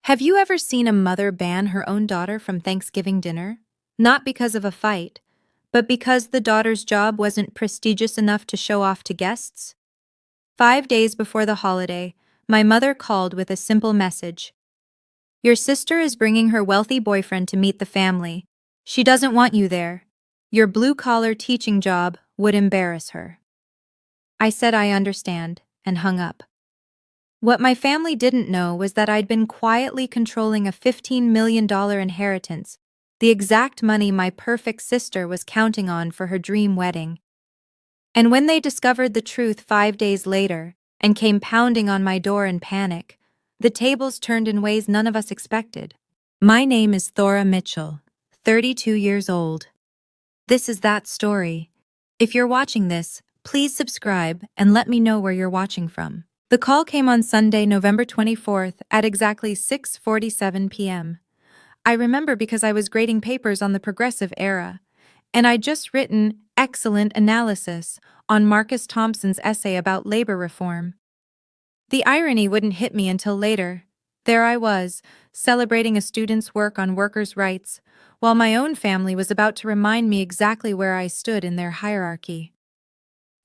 Have you ever seen a mother ban her own daughter from Thanksgiving dinner? Not because of a fight, but because the daughter's job wasn't prestigious enough to show off to guests? 5 days before the holiday, my mother called with a simple message. Your sister is bringing her wealthy boyfriend to meet the family. She doesn't want you there. Your blue-collar teaching job would embarrass her. I said I understand, and hung up. What my family didn't know was that I'd been quietly controlling a $15 million inheritance, the exact money my perfect sister was counting on for her dream wedding. And when they discovered the truth 5 days later and came pounding on my door in panic, the tables turned in ways none of us expected. My name is Thora Mitchell, 32 years old. This is that story. If you're watching this, please subscribe and let me know where you're watching from. The call came on Sunday, November 24th at exactly 6:47 p.m. I remember because I was grading papers on the progressive era, and I'd just written excellent analysis on Marcus Thompson's essay about labor reform. The irony wouldn't hit me until later. There I was, celebrating a student's work on workers' rights, while my own family was about to remind me exactly where I stood in their hierarchy.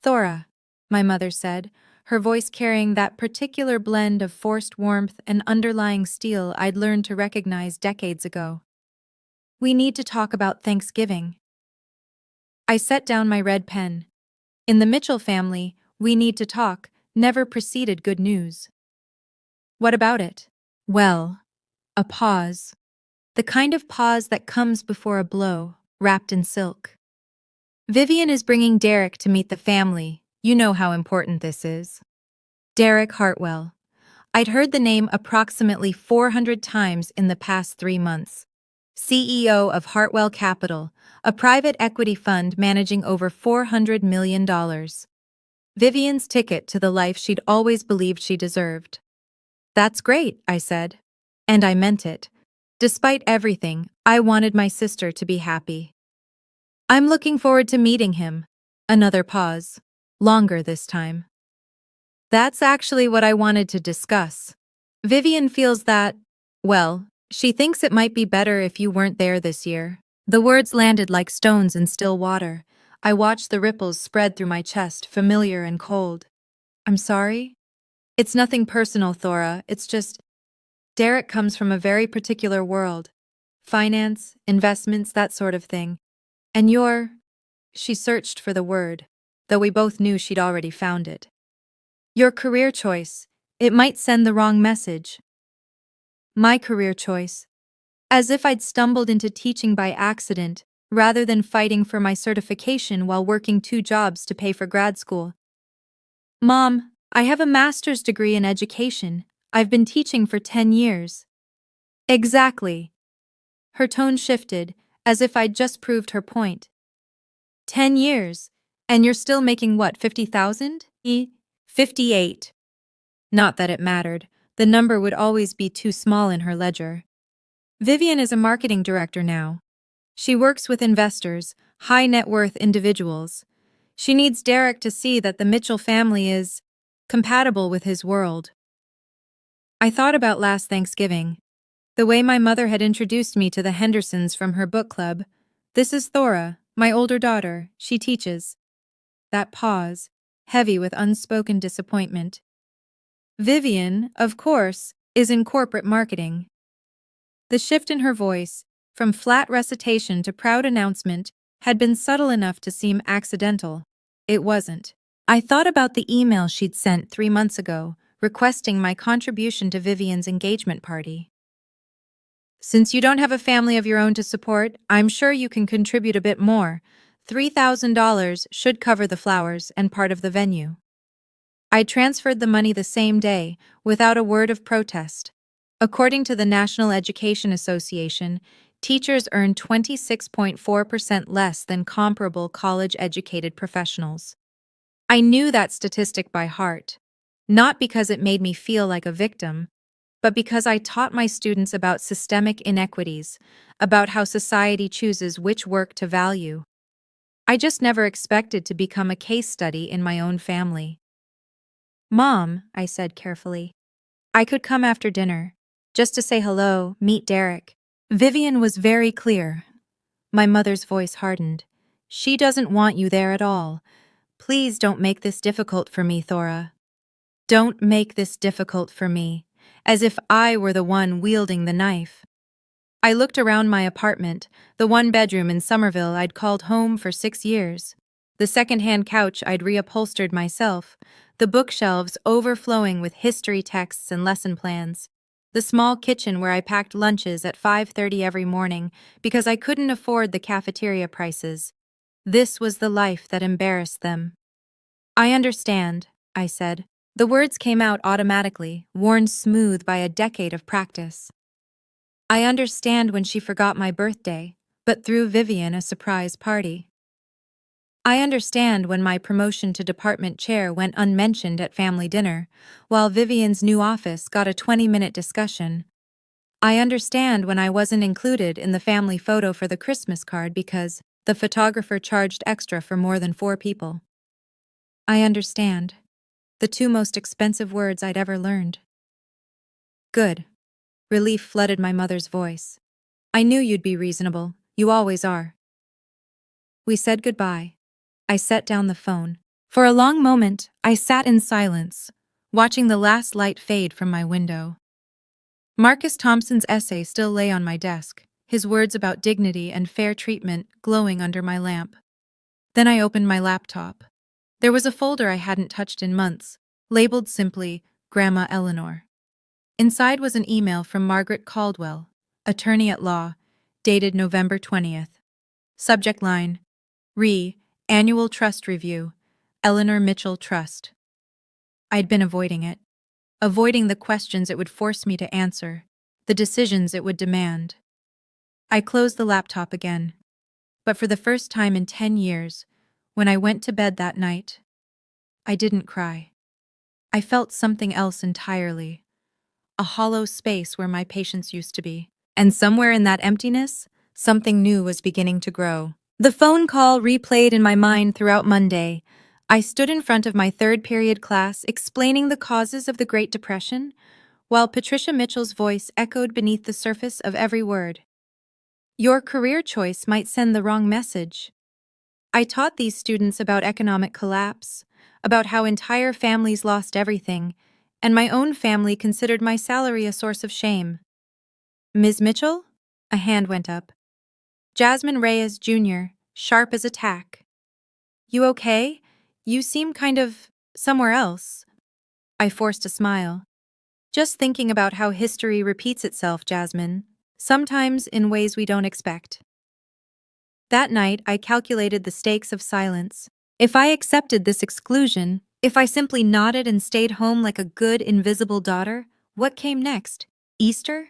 Thora, my mother said, her voice carrying that particular blend of forced warmth and underlying steel I'd learned to recognize decades ago. We need to talk about Thanksgiving. I set down my red pen. In the Mitchell family, we need to talk never preceded good news. What about it? Well, a pause. The kind of pause that comes before a blow, wrapped in silk. Vivian is bringing Derek to meet the family. You know how important this is. Derek Hartwell. I'd heard the name approximately 400 times in the past 3 months. CEO of Hartwell Capital, a private equity fund managing over $400 million. Vivian's ticket to the life she'd always believed she deserved. That's great, I said. And I meant it. Despite everything, I wanted my sister to be happy. I'm looking forward to meeting him. Another pause. Longer this time. That's actually what I wanted to discuss. Vivian feels that, well, she thinks it might be better if you weren't there this year. The words landed like stones in still water. I watched the ripples spread through my chest, familiar and cold. I'm sorry? It's nothing personal, Thora. It's just, Derek comes from a very particular world. Finance, investments, that sort of thing. And she searched for the word, though we both knew she'd already found it. Your career choice, it might send the wrong message. My career choice. As if I'd stumbled into teaching by accident, rather than fighting for my certification while working 2 jobs to pay for grad school. Mom, I have a master's degree in education. I've been teaching for 10 years. Exactly. Her tone shifted, as if I'd just proved her point. 10 years, and you're still making what, 50,000? 58. Not that it mattered. The number would always be too small in her ledger. Vivian is a marketing director now. She works with investors, high net worth individuals. She needs Derek to see that the Mitchell family is compatible with his world. I thought about last Thanksgiving, the way my mother had introduced me to the Hendersons from her book club. This is Thora, my older daughter. She teaches. That pause, heavy with unspoken disappointment. Vivian, of course, is in corporate marketing. The shift in her voice, from flat recitation to proud announcement, had been subtle enough to seem accidental. It wasn't. I thought about the email she'd sent 3 months ago, requesting my contribution to Vivian's engagement party. Since you don't have a family of your own to support, I'm sure you can contribute a bit more. $3,000 should cover the flowers and part of the venue. I transferred the money the same day, without a word of protest. According to the National Education Association, teachers earn 26.4% less than comparable college-educated professionals. I knew that statistic by heart, not because it made me feel like a victim, but because I taught my students about systemic inequities, about how society chooses which work to value. I just never expected to become a case study in my own family. Mom, I said carefully, I could come after dinner. just to say hello, meet Derek. Vivian was very clear. My mother's voice hardened. She doesn't want you there at all. Please don't make this difficult for me, Thora. Don't make this difficult for me, as if I were the one wielding the knife. I looked around my apartment, the one bedroom in Somerville I'd called home for 6 years. The second-hand couch I'd reupholstered myself, the bookshelves overflowing with history texts and lesson plans, the small kitchen where I packed lunches at 5:30 every morning because I couldn't afford the cafeteria prices. This was the life that embarrassed them. I understand, I said. The words came out automatically, worn smooth by a decade of practice. I understand when she forgot my birthday, but threw Vivian a surprise party. I understand when my promotion to department chair went unmentioned at family dinner, while Vivian's new office got a 20-minute discussion. I understand when I wasn't included in the family photo for the Christmas card because the photographer charged extra for more than 4 people. I understand. The 2 most expensive words I'd ever learned. Good. Relief flooded my mother's voice. I knew you'd be reasonable. You always are. We said goodbye. I set down the phone. For a long moment, I sat in silence, watching the last light fade from my window. Marcus Thompson's essay still lay on my desk, his words about dignity and fair treatment glowing under my lamp. Then I opened my laptop. There was a folder I hadn't touched in months, labeled simply Grandma Eleanor. Inside was an email from Margaret Caldwell, attorney at law, dated November 20th. Subject line, Annual Trust Review, Eleanor Mitchell Trust. I'd been avoiding it. Avoiding the questions it would force me to answer, the decisions it would demand. I closed the laptop again. But for the first time in 10 years, when I went to bed that night, I didn't cry. I felt something else entirely. A hollow space where my patience used to be. And somewhere in that emptiness, something new was beginning to grow. The phone call replayed in my mind throughout Monday. I stood in front of my third period class explaining the causes of the Great Depression, while Patricia Mitchell's voice echoed beneath the surface of every word. Your career choice might send the wrong message. I taught these students about economic collapse, about how entire families lost everything, and my own family considered my salary a source of shame. Ms. Mitchell? A hand went up. Jasmine Reyes Jr., sharp as a tack. You okay? You seem kind of somewhere else. I forced a smile. Just thinking about how history repeats itself, Jasmine, sometimes in ways we don't expect. That night, I calculated the stakes of silence. If I accepted this exclusion, if I simply nodded and stayed home like a good, invisible daughter, what came next? Easter?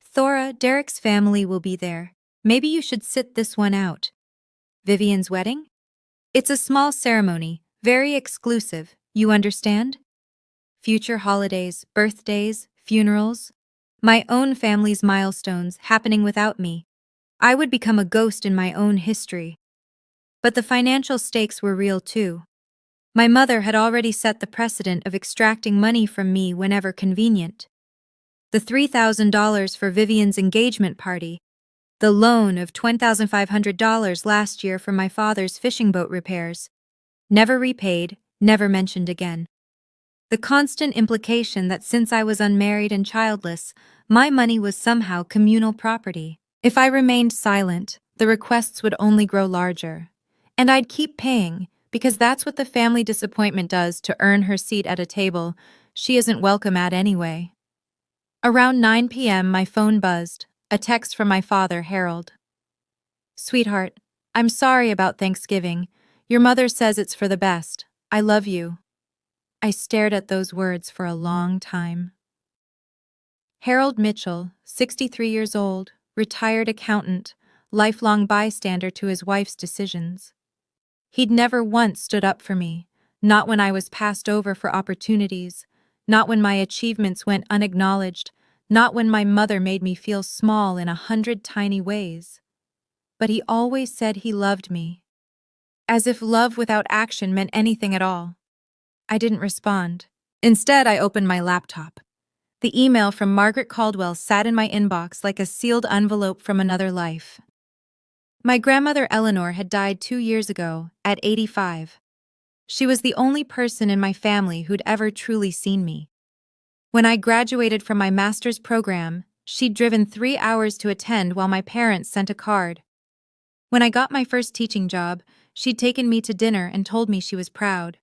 Thora, Derek's family will be there. Maybe you should sit this one out. Vivian's wedding? It's a small ceremony, very exclusive, you understand? Future holidays, birthdays, funerals. My own family's milestones happening without me. I would become a ghost in my own history. But the financial stakes were real too. My mother had already set the precedent of extracting money from me whenever convenient. The $3,000 for Vivian's engagement party, the loan of $10,500 last year for my father's fishing boat repairs, never repaid, never mentioned again. The constant implication that since I was unmarried and childless, my money was somehow communal property. If I remained silent, the requests would only grow larger. And I'd keep paying, because that's what the family disappointment does to earn her seat at a table she isn't welcome at anyway. Around 9 p.m., my phone buzzed, a text from my father, Harold. Sweetheart, I'm sorry about Thanksgiving. Your mother says it's for the best. I love you. I stared at those words for a long time. Harold Mitchell, 63 years old, retired accountant, lifelong bystander to his wife's decisions. He'd never once stood up for me, not when I was passed over for opportunities, not when my achievements went unacknowledged, not when my mother made me feel small in 100 tiny ways. But he always said he loved me, as if love without action meant anything at all. I didn't respond. Instead, I opened my laptop. The email from Margaret Caldwell sat in my inbox like a sealed envelope from another life. My grandmother Eleanor had died 2 years ago, at 85. She was the only person in my family who'd ever truly seen me. When I graduated from my master's program, she'd driven 3 hours to attend while my parents sent a card. When I got my first teaching job, she'd taken me to dinner and told me she was proud.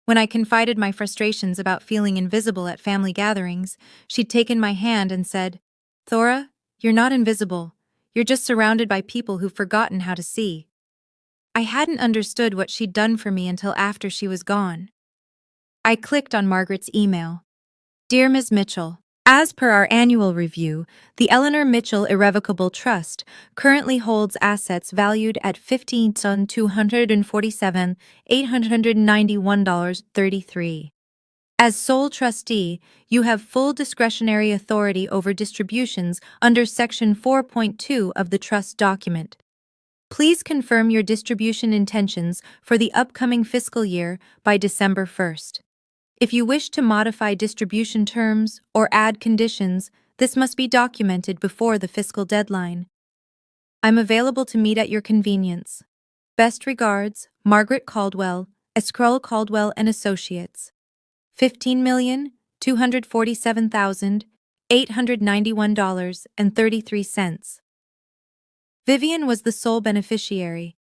When I confided my frustrations about feeling invisible at family gatherings, she'd taken my hand and said, "Thora, you're not invisible. You're just surrounded by people who've forgotten how to see." I hadn't understood what she'd done for me until after she was gone. I clicked on Margaret's email. Dear Ms. Mitchell, as per our annual review, the Eleanor Mitchell Irrevocable Trust currently holds assets valued at $15,247,891.33. As sole trustee, you have full discretionary authority over distributions under Section 4.2 of the trust document. Please confirm your distribution intentions for the upcoming fiscal year by December 1st. If you wish to modify distribution terms or add conditions, this must be documented before the fiscal deadline. I'm available to meet at your convenience. Best regards, Margaret Caldwell, Escroll Caldwell and Associates. $15,247,891.33. Vivian was the sole beneficiary.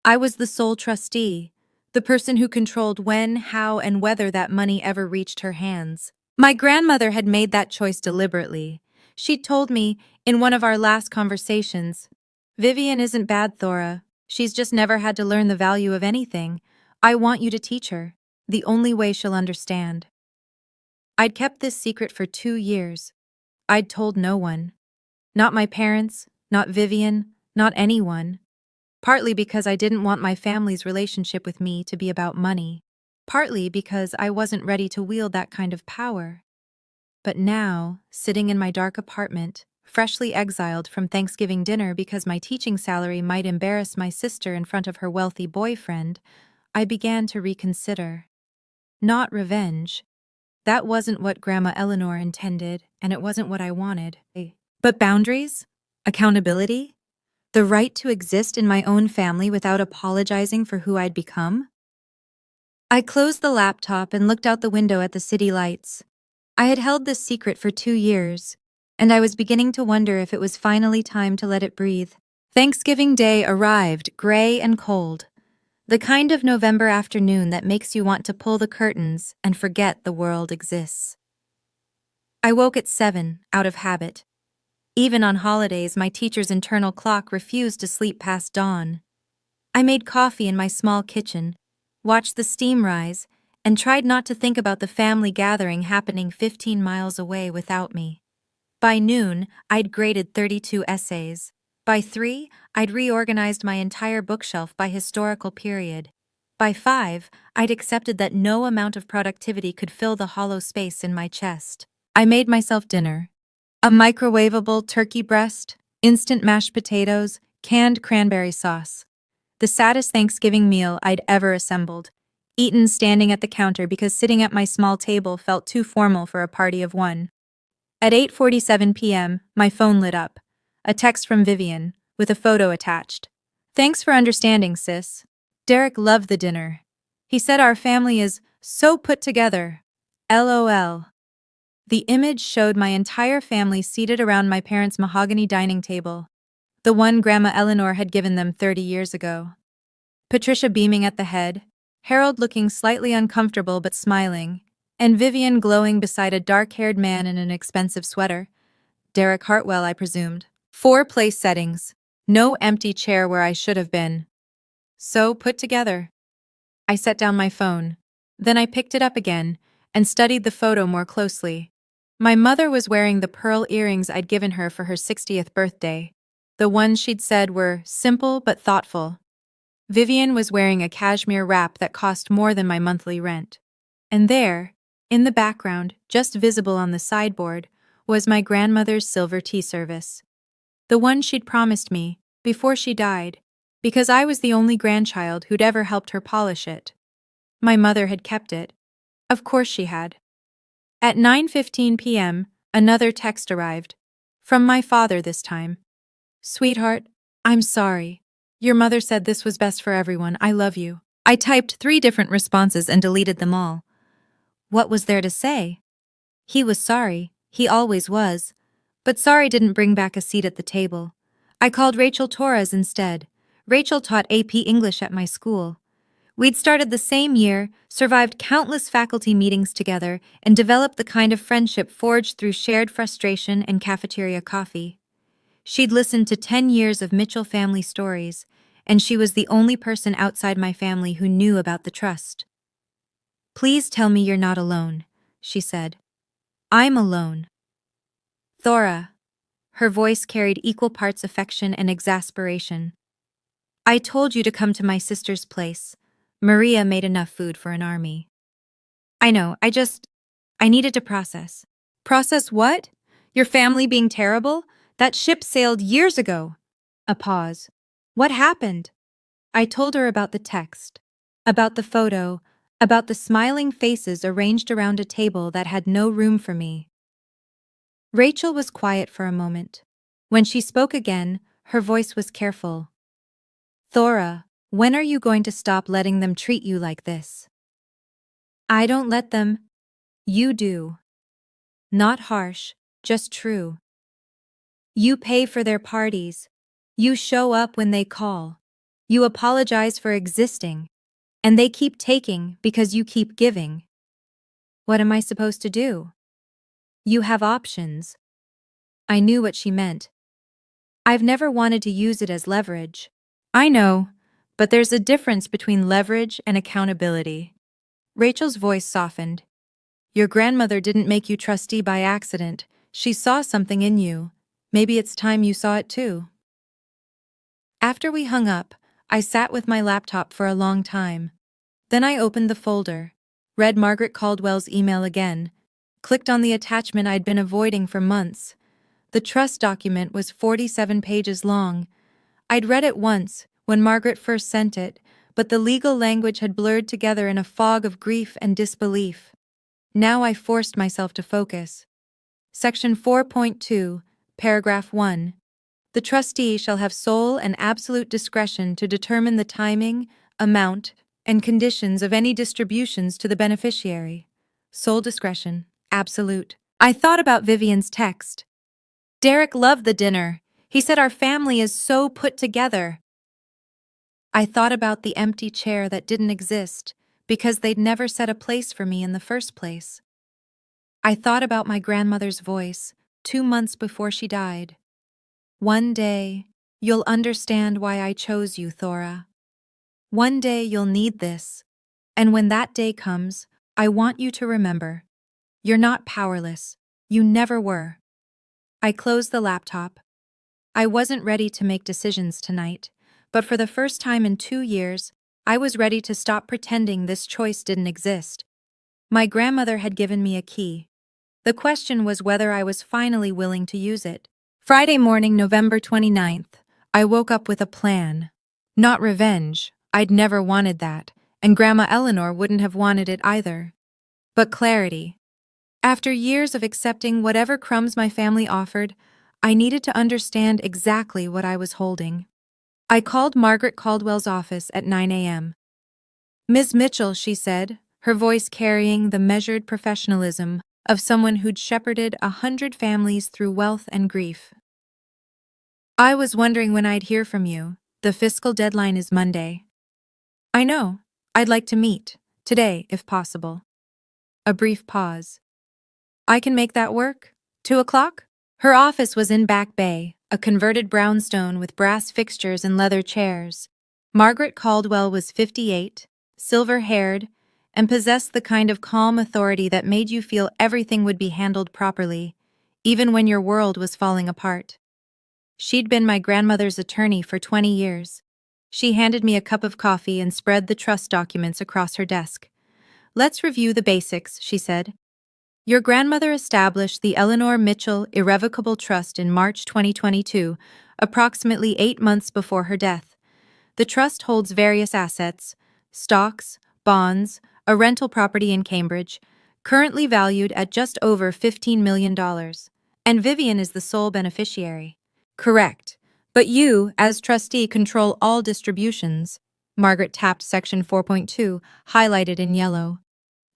I was the sole trustee, the person who controlled when, how, and whether that money ever reached her hands. My grandmother had made that choice deliberately. She'd told me, in one of our last conversations, "Vivian isn't bad, Thora. She's just never had to learn the value of anything. I want you to teach her. The only way she'll understand." I'd kept this secret for 2 years. I'd told no one. Not my parents, not Vivian, not anyone. Partly because I didn't want my family's relationship with me to be about money. Partly because I wasn't ready to wield that kind of power. But now, sitting in my dark apartment, freshly exiled from Thanksgiving dinner because my teaching salary might embarrass my sister in front of her wealthy boyfriend, I began to reconsider. Not revenge. That wasn't what Grandma Eleanor intended, and it wasn't what I wanted. But boundaries? Accountability? The right to exist in my own family without apologizing for who I'd become? I closed the laptop and looked out the window at the city lights. I had held this secret for 2 years, and I was beginning to wonder if it was finally time to let it breathe. Thanksgiving Day arrived, gray and cold. The kind of November afternoon that makes you want to pull the curtains and forget the world exists. I woke at 7, out of habit. Even on holidays, my teacher's internal clock refused to sleep past dawn. I made coffee in my small kitchen, watched the steam rise, and tried not to think about the family gathering happening 15 miles away without me. By noon, I'd graded 32 essays. By 3, I'd reorganized my entire bookshelf by historical period. By 5, I'd accepted that no amount of productivity could fill the hollow space in my chest. I made myself dinner. A microwavable turkey breast, instant mashed potatoes, canned cranberry sauce. The saddest Thanksgiving meal I'd ever assembled, eaten standing at the counter because sitting at my small table felt too formal for a party of one. At 8:47 p.m., my phone lit up. A text from Vivian, with a photo attached. "Thanks for understanding, sis. Derek loved the dinner. He said our family is so put together. LOL." The image showed my entire family seated around my parents' mahogany dining table, the one Grandma Eleanor had given them 30 years ago. Patricia beaming at the head, Harold looking slightly uncomfortable but smiling, and Vivian glowing beside a dark-haired man in an expensive sweater. Derek Hartwell, I presumed. 4 place settings. No empty chair where I should have been. So put together. I set down my phone. Then I picked it up again and studied the photo more closely. My mother was wearing the pearl earrings I'd given her for her 60th birthday, the ones she'd said were simple but thoughtful. Vivian was wearing a cashmere wrap that cost more than my monthly rent. And there, in the background, just visible on the sideboard, was my grandmother's silver tea service. The one she'd promised me, before she died, because I was the only grandchild who'd ever helped her polish it. My mother had kept it. Of course she had. At 9:15 p.m., Another text arrived. From my father this time. Sweetheart, I'm sorry. Your mother said this was best for everyone. I love you. I typed 3 different responses and deleted them all. What was there to say? He was sorry. He always was. But sorry didn't bring back a seat at the table. I called Rachel Torres instead. Rachel taught AP English at my school. We'd started the same year, survived countless faculty meetings together, and developed the kind of friendship forged through shared frustration and cafeteria coffee. She'd listened to 10 years of Mitchell family stories, and she was the only person outside my family who knew about the trust. Please tell me you're not alone, she said. I'm alone. Thora. Her voice carried equal parts affection and exasperation. I told you to come to my sister's place. Maria made enough food for an army. I know, I needed to process. Process what? Your family being terrible? That ship sailed years ago. A pause. What happened? I told her about the text, about the photo, about the smiling faces arranged around a table that had no room for me. Rachel was quiet for a moment. When she spoke again, her voice was careful. Thora, when are you going to stop letting them treat you like this? I don't let them. You do. Not harsh, just true. You pay for their parties. You show up when they call. You apologize for existing. And they keep taking because you keep giving. What am I supposed to do? You have options. I knew what she meant. I've never wanted to use it as leverage. I know, but there's a difference between leverage and accountability. Rachel's voice softened. Your grandmother didn't make you trustee by accident. She saw something in you. Maybe it's time you saw it too. After we hung up, I sat with my laptop for a long time. Then I opened the folder, read Margaret Caldwell's email again, clicked on the attachment I'd been avoiding for months. The trust document was 47 pages long. I'd read it once, when Margaret first sent it, but the legal language had blurred together in a fog of grief and disbelief. Now I forced myself to focus. Section 4.2, paragraph 1. The trustee shall have sole and absolute discretion to determine the timing, amount, and conditions of any distributions to the beneficiary. Sole discretion, absolute. I thought about Vivian's text. Derek loved the dinner. He said our family is so put together. I thought about the empty chair that didn't exist because they'd never set a place for me in the first place. I thought about my grandmother's voice 2 months before she died. One day, you'll understand why I chose you, Thora. One day you'll need this. And when that day comes, I want you to remember. You're not powerless. You never were. I closed the laptop. I wasn't ready to make decisions tonight, but for the first time in 2 years, I was ready to stop pretending this choice didn't exist. My grandmother had given me a key. The question was whether I was finally willing to use it. Friday morning, November 29th, I woke up with a plan. Not revenge. I'd never wanted that, and Grandma Eleanor wouldn't have wanted it either. But clarity. After years of accepting whatever crumbs my family offered, I needed to understand exactly what I was holding. I called Margaret Caldwell's office at 9 a.m. Ms. Mitchell, she said, her voice carrying the measured professionalism of someone who'd shepherded 100 families through wealth and grief. I was wondering when I'd hear from you. The fiscal deadline is Monday. I know. I'd like to meet. Today, if possible. A brief pause. I can make that work? 2 o'clock? Her office was in Back Bay, a converted brownstone with brass fixtures and leather chairs. Margaret Caldwell was 58, silver-haired, and possessed the kind of calm authority that made you feel everything would be handled properly, even when your world was falling apart. She'd been my grandmother's attorney for 20 years. She handed me a cup of coffee and spread the trust documents across her desk. Let's review the basics, she said. Your grandmother established the Eleanor Mitchell Irrevocable Trust in March 2022, approximately 8 months before her death. The trust holds various assets, stocks, bonds, a rental property in Cambridge, currently valued at just over $15 million. And Vivian is the sole beneficiary. Correct. But you, as trustee, control all distributions. Margaret tapped section 4.2, highlighted in yellow.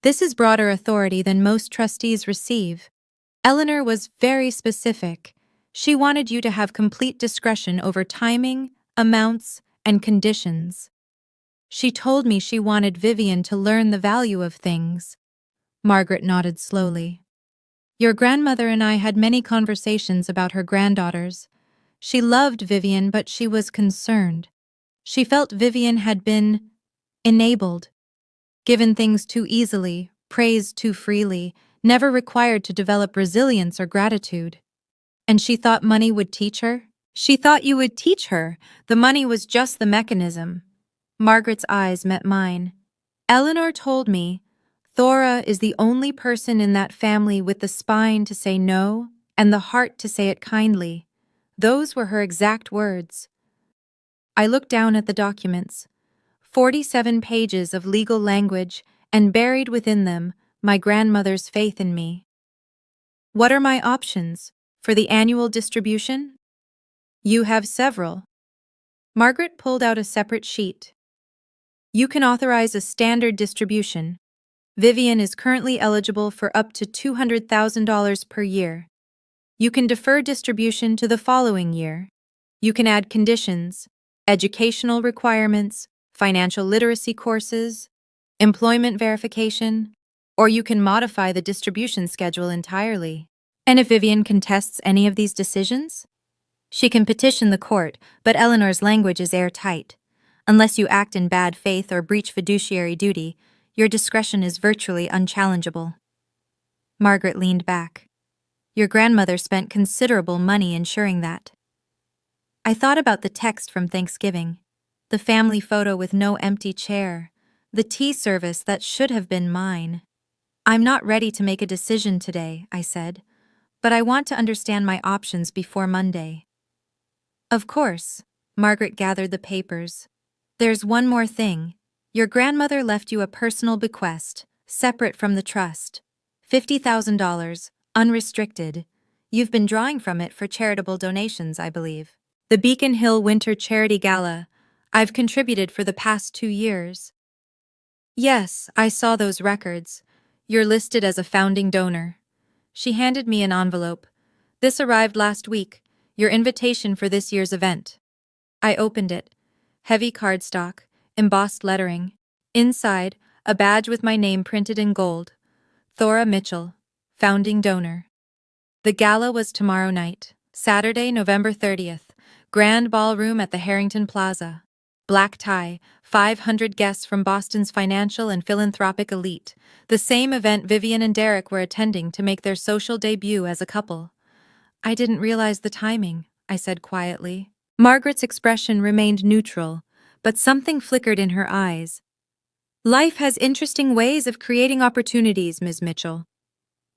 This is broader authority than most trustees receive. Eleanor was very specific. She wanted you to have complete discretion over timing, amounts, and conditions. She told me she wanted Vivian to learn the value of things. Margaret nodded slowly. Your grandmother and I had many conversations about her granddaughters. She loved Vivian, but she was concerned. She felt Vivian had been enabled, given things too easily, praised too freely, never required to develop resilience or gratitude. And she thought money would teach her? She thought you would teach her. The money was just the mechanism. Margaret's eyes met mine. Eleanor told me, Thora is the only person in that family with the spine to say no and the heart to say it kindly. Those were her exact words. I looked down at the documents. 47 pages of legal language, and buried within them, my grandmother's faith in me. What are my options for the annual distribution? You have several. Margaret pulled out a separate sheet. You can authorize a standard distribution. Vivian is currently eligible for up to $200,000 per year. You can defer distribution to the following year. You can add conditions, educational requirements, financial literacy courses, employment verification, or you can modify the distribution schedule entirely. And if Vivian contests any of these decisions, she can petition the court, but Eleanor's language is airtight. Unless you act in bad faith or breach fiduciary duty, your discretion is virtually unchallengeable. Margaret leaned back. Your grandmother spent considerable money ensuring that. I thought about the text from Thanksgiving, the family photo with no empty chair, the tea service that should have been mine. I'm not ready to make a decision today, I said, but I want to understand my options before Monday. Of course, Margaret gathered the papers. There's one more thing. Your grandmother left you a personal bequest, separate from the trust. $50,000, unrestricted. You've been drawing from it for charitable donations, I believe. The Beacon Hill Winter Charity Gala. I've contributed for the past 2 years. Yes, I saw those records. You're listed as a founding donor. She handed me an envelope. This arrived last week, your invitation for this year's event. I opened it. Heavy cardstock, embossed lettering. Inside, a badge with my name printed in gold. Thora Mitchell, founding donor. The gala was tomorrow night, Saturday, November 30th. Grand ballroom at the Harrington Plaza. Black tie, 500 guests from Boston's financial and philanthropic elite. The same event Vivian and Derek were attending to make their social debut as a couple. I didn't realize the timing, I said quietly. Margaret's expression remained neutral, but something flickered in her eyes. Life has interesting ways of creating opportunities, Ms. Mitchell.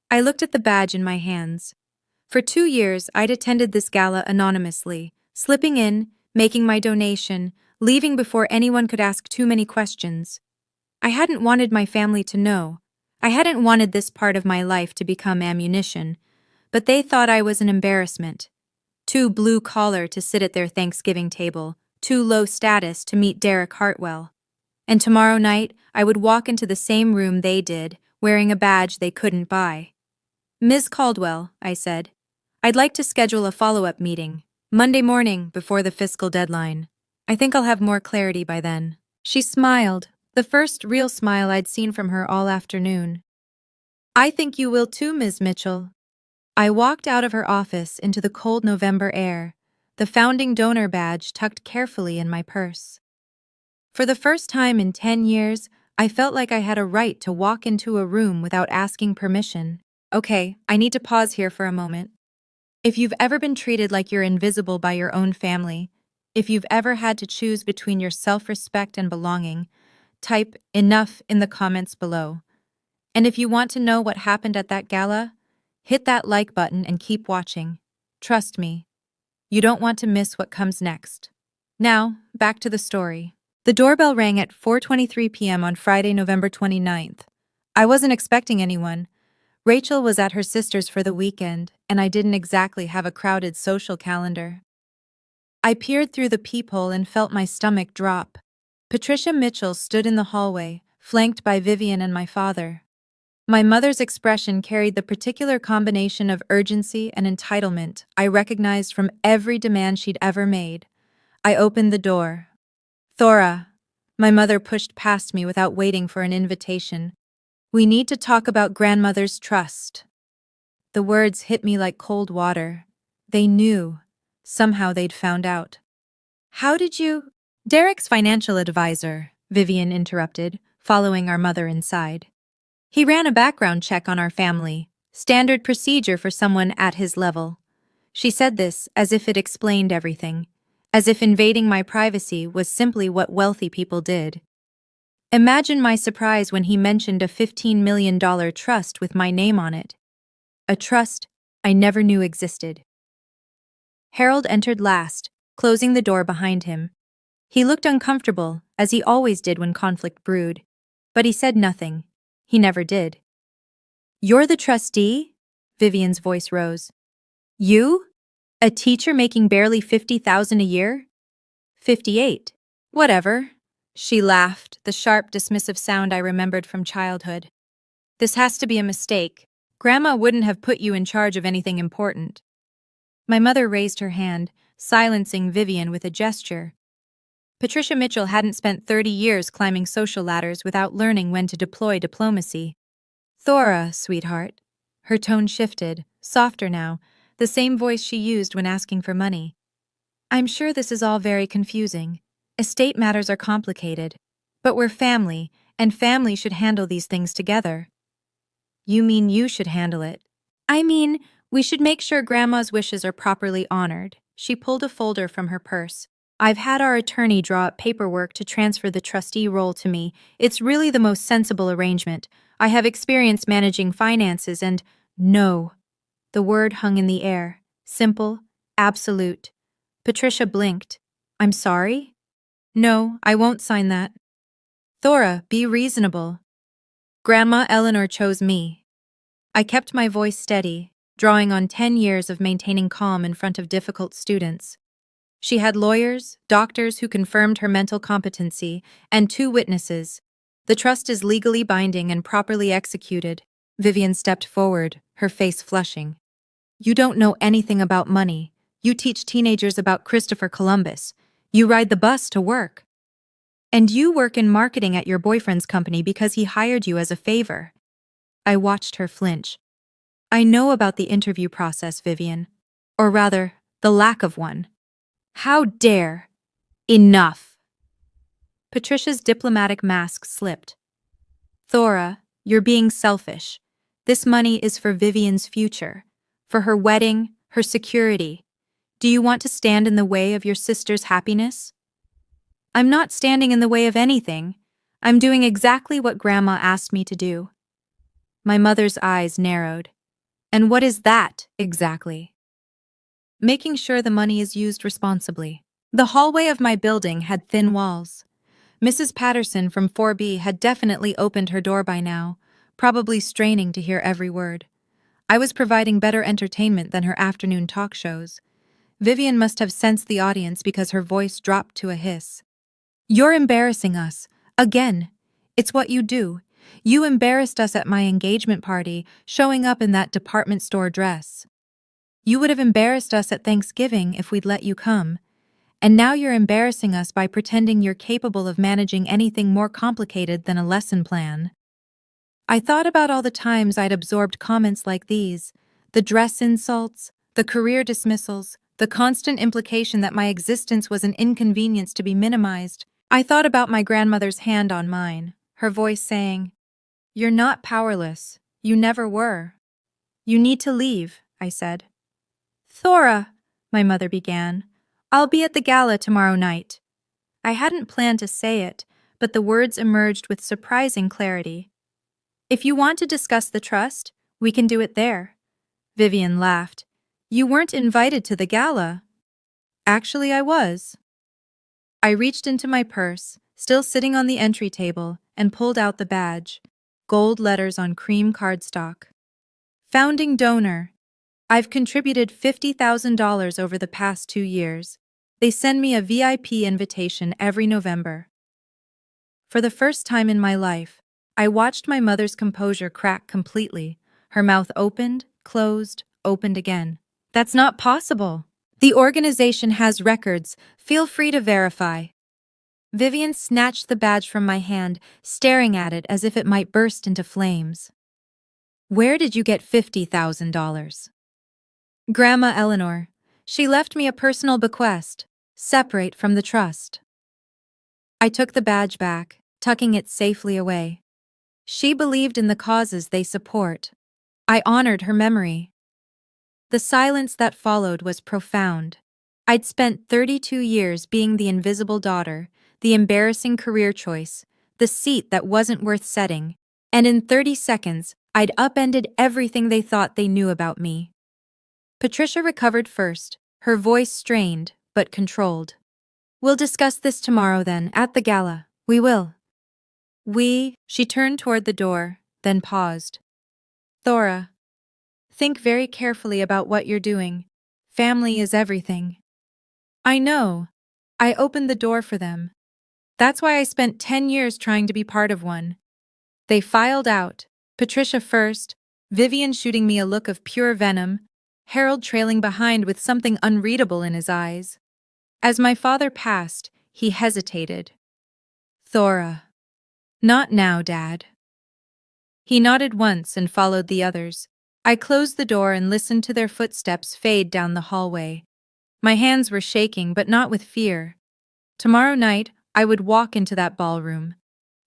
I looked at the badge in my hands. For 2 years, I'd attended this gala anonymously, slipping in, making my donation, leaving before anyone could ask too many questions. I hadn't wanted my family to know. I hadn't wanted this part of my life to become ammunition, but they thought I was an embarrassment. Too blue-collar to sit at their Thanksgiving table, too low status to meet Derek Hartwell. And tomorrow night, I would walk into the same room they did, wearing a badge they couldn't buy. Ms. Caldwell, I said, I'd like to schedule a follow-up meeting, Monday morning before the fiscal deadline. I think I'll have more clarity by then. She smiled, the first real smile I'd seen from her all afternoon. I think you will too, Ms. Mitchell. I walked out of her office into the cold November air, the founding donor badge tucked carefully in my purse. For the first time in 10 years, I felt like I had a right to walk into a room without asking permission. Okay, I need to pause here for a moment. If you've ever been treated like you're invisible by your own family, if you've ever had to choose between your self-respect and belonging, type enough in the comments below. And if you want to know what happened at that gala, hit that like button and keep watching. Trust me, you don't want to miss what comes next. Now, back to the story. The doorbell rang at 4:23 p.m. on Friday, November 29th. I wasn't expecting anyone. Rachel was at her sister's for the weekend, and I didn't exactly have a crowded social calendar. I peered through the peephole and felt my stomach drop. Patricia Mitchell stood in the hallway, flanked by Vivian and my father. My mother's expression carried the particular combination of urgency and entitlement I recognized from every demand she'd ever made. I opened the door. Thora. My mother pushed past me without waiting for an invitation. We need to talk about grandmother's trust. The words hit me like cold water. They knew. Somehow they'd found out. How did you? Derek's financial advisor, Vivian interrupted, following our mother inside. He ran a background check on our family, standard procedure for someone at his level. She said this as if it explained everything, as if invading my privacy was simply what wealthy people did. Imagine my surprise when he mentioned a $15 million trust with my name on it. A trust I never knew existed. Harold entered last, closing the door behind him. He looked uncomfortable, as he always did when conflict brewed. But he said nothing. He never did. You're the trustee? Vivian's voice rose. You? A teacher making barely $50,000 a year? 58. Whatever. She laughed, the sharp, dismissive sound I remembered from childhood. This has to be a mistake. Grandma wouldn't have put you in charge of anything important. My mother raised her hand, silencing Vivian with a gesture. Patricia Mitchell hadn't spent 30 years climbing social ladders without learning when to deploy diplomacy. Thora, sweetheart. Her tone shifted, softer now, the same voice she used when asking for money. I'm sure this is all very confusing. Estate matters are complicated. But we're family, and family should handle these things together. You mean you should handle it? I mean, we should make sure Grandma's wishes are properly honored. She pulled a folder from her purse. I've had our attorney draw up paperwork to transfer the trustee role to me. It's really the most sensible arrangement. I have experience managing finances and— No. The word hung in the air. Simple, absolute. Patricia blinked. I'm sorry? No, I won't sign that. Thora, be reasonable. Grandma Eleanor chose me. I kept my voice steady, drawing on 10 years of maintaining calm in front of difficult students. She had lawyers, doctors who confirmed her mental competency, and 2 witnesses. The trust is legally binding and properly executed. Vivian stepped forward, her face flushing. You don't know anything about money. You teach teenagers about Christopher Columbus. You ride the bus to work. And you work in marketing at your boyfriend's company because he hired you as a favor. I watched her flinch. I know about the interview process, Vivian. Or rather, the lack of one. How dare! Enough! Patricia's diplomatic mask slipped. Thora, you're being selfish. This money is for Vivian's future. For her wedding, her security. Do you want to stand in the way of your sister's happiness? I'm not standing in the way of anything. I'm doing exactly what Grandma asked me to do. My mother's eyes narrowed. And what is that, exactly? Making sure the money is used responsibly. The hallway of my building had thin walls. Mrs. Patterson from 4B had definitely opened her door by now, probably straining to hear every word. I was providing better entertainment than her afternoon talk shows. Vivian must have sensed the audience because her voice dropped to a hiss. You're embarrassing us. Again. It's what you do. You embarrassed us at my engagement party, showing up in that department store dress. You would have embarrassed us at Thanksgiving if we'd let you come. And now you're embarrassing us by pretending you're capable of managing anything more complicated than a lesson plan. I thought about all the times I'd absorbed comments like these, the dress insults, the career dismissals, the constant implication that my existence was an inconvenience to be minimized. I thought about my grandmother's hand on mine, her voice saying, You're not powerless. You never were. You need to leave, I said. Thora, my mother began, I'll be at the gala tomorrow night. I hadn't planned to say it, but the words emerged with surprising clarity. If you want to discuss the trust, we can do it there. Vivian laughed. You weren't invited to the gala. Actually, I was. I reached into my purse, still sitting on the entry table, and pulled out the badge. gold letters on cream cardstock. Founding donor. I've contributed $50,000 over the past 2 years. They send me a VIP invitation every November. For the first time in my life, I watched my mother's composure crack completely. Her mouth opened, closed, opened again. That's not possible. The organization has records. Feel free to verify. Vivian snatched the badge from my hand, staring at it as if it might burst into flames. Where did you get $50,000? Grandma Eleanor. She left me a personal bequest, separate from the trust. I took the badge back, tucking it safely away. She believed in the causes they support. I honored her memory. The silence that followed was profound. I'd spent 32 years being the invisible daughter, the embarrassing career choice, the seat that wasn't worth setting, and in 30 seconds, I'd upended everything they thought they knew about me. Patricia recovered first, her voice strained, but controlled. We'll discuss this tomorrow then, at the gala. We will. She turned toward the door, then paused. Thora, think very carefully about what you're doing. Family is everything. I know. I opened the door for them. That's why I spent 10 years trying to be part of one. They filed out, Patricia first, Vivian shooting me a look of pure venom, Harold trailing behind with something unreadable in his eyes. As my father passed, he hesitated. Thora. Not now, Dad. He nodded once and followed the others. I closed the door and listened to their footsteps fade down the hallway. My hands were shaking, but not with fear. Tomorrow night, I would walk into that ballroom.